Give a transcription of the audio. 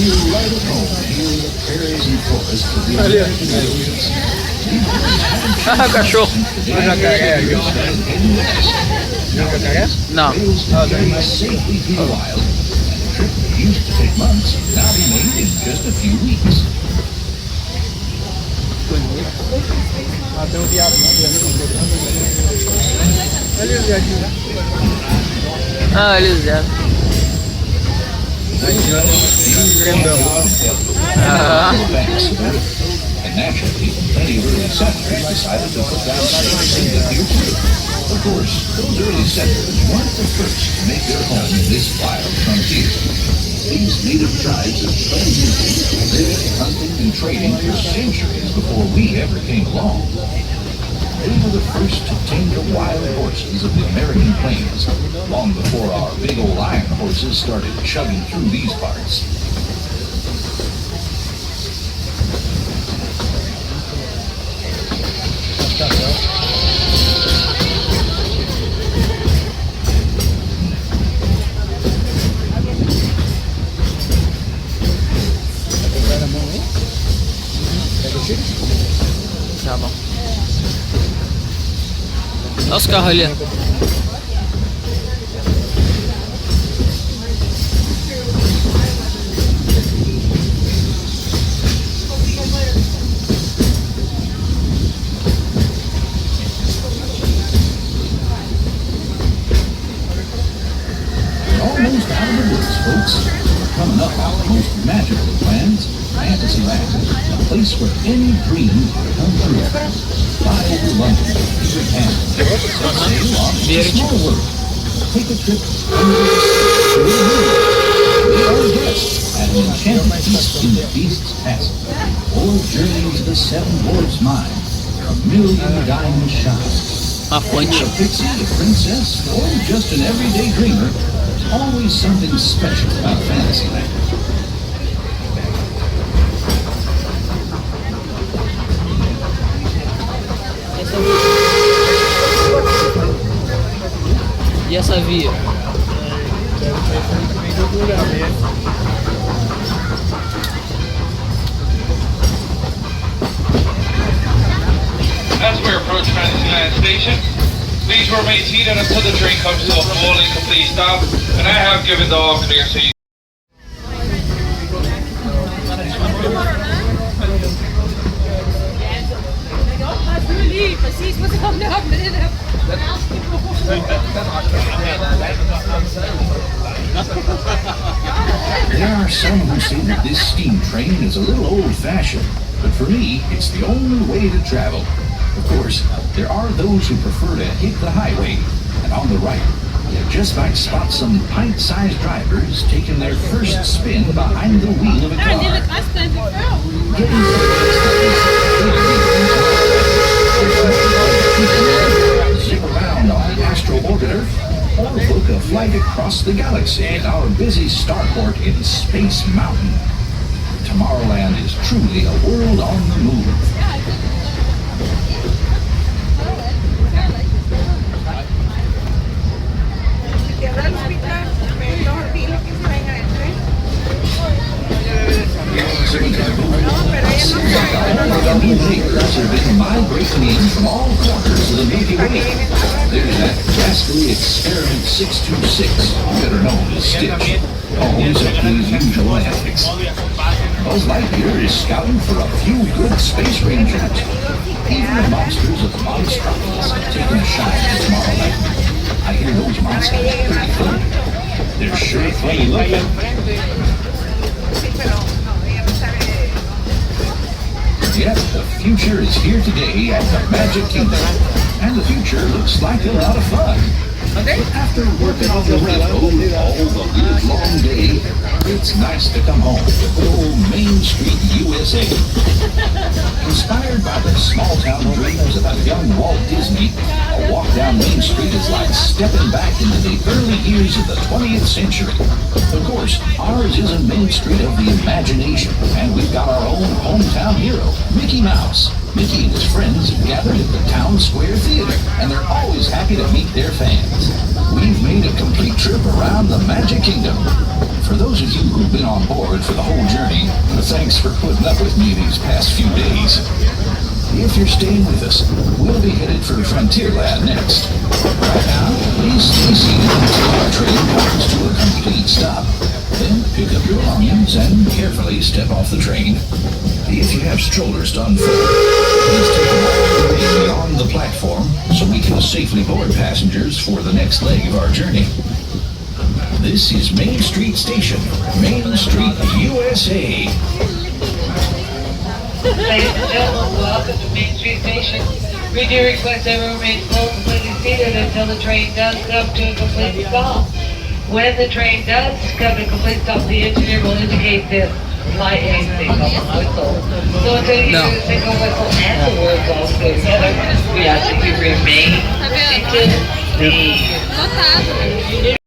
feel right at home here in the prairies and forests of the American wilderness. Ah, cachorro. Não. Safely through the wild. A trip that used to take months now be made in just a few weeks. Ah, eles já. And naturally, plenty of early settlers decided to put down stakes in the future. Of course, those early settlers weren't the first to make their home in this wild frontier. These native tribes of Plains lived hunting and trading for centuries before we ever came along. They were the first to tame the wild horses of the American plains, long before our big old iron horses started chugging through these parts. Tá bom. Olha os carros ali. Almost out of the woods, folks. We're coming up on the most magical of plans, Fantasyland, a place where any dream can come true. Fly over London, visit Canada, sail on a small world, take a trip under the sea to the moon. We are guests at an enchanted feast in the Beast's Castle, or journey into the Seven Dwarfs' mine, where a million diamonds shine. A fonte. A pixie, a princess, or just an everyday dreamer, there's always something special about Fantasyland. E essa via? As we approach Fantasyland Station, please remain seated until the train comes to a full and complete stop, and I have given the all clear so you Præcis, så kom det op med det der. There are some who say that this steam train is a little old-fashioned, but for me, it's the only way to travel. Of course, there are those who prefer to hit the highway, and on the right, you just might spot some pint-sized drivers taking their first spin behind the wheel of a car. Zip around on the astral orbiter, or book a flight across the galaxy at our busy starport in Space Mountain. Tomorrowland is truly a world on the move. Layers have been migrating in from all corners of the Milky Way. There's that ghastly Experiment 626, better known as Stitch, always up to his usual antics. Buzz Lightyear is scouting for a few good space rangers. Even the monsters of the Monstropolis have taken a shine at Tomorrowland. I hear those monsters are pretty fun. They're sure funny looking. Yep, the future is here today at the Magic Kingdom, and the future looks like a lot of fun. After working on the railroad all the live long day, it's nice to come home to good old Main Street, USA. Inspired by the small-town dreams of a young Walt Disney, a walk down Main Street is like stepping back into the early years of the 20th century. Of course, ours is a Main Street of the imagination, and we've got our own hometown hero, Mickey Mouse. Mickey and his friends have gathered at the Town Square Theater, and they're always happy to meet their fans. we've made a complete trip around the Magic Kingdom. For those of you who've been on board for the whole journey, thanks for putting up with me these past few days. If you're staying with us, we'll be headed for Frontierland next. Right now, please stay seated until our train comes to a complete stop. Then pick up your belongings and carefully step off the train. If you have strollers to unfold, please take a while beyond the platform so we can safely board passengers for the next leg of our journey. This is Main Street Station, Main Street, USA. Ladies and gentlemen, welcome to Main Street Station. We do request everyone remain full completely seated until the train does come to a complete stop. When the train does come to a complete stop, the engineer will indicate this light a signal whistle. So until you hear the signal whistle and the words all together, we ask that you remain seated.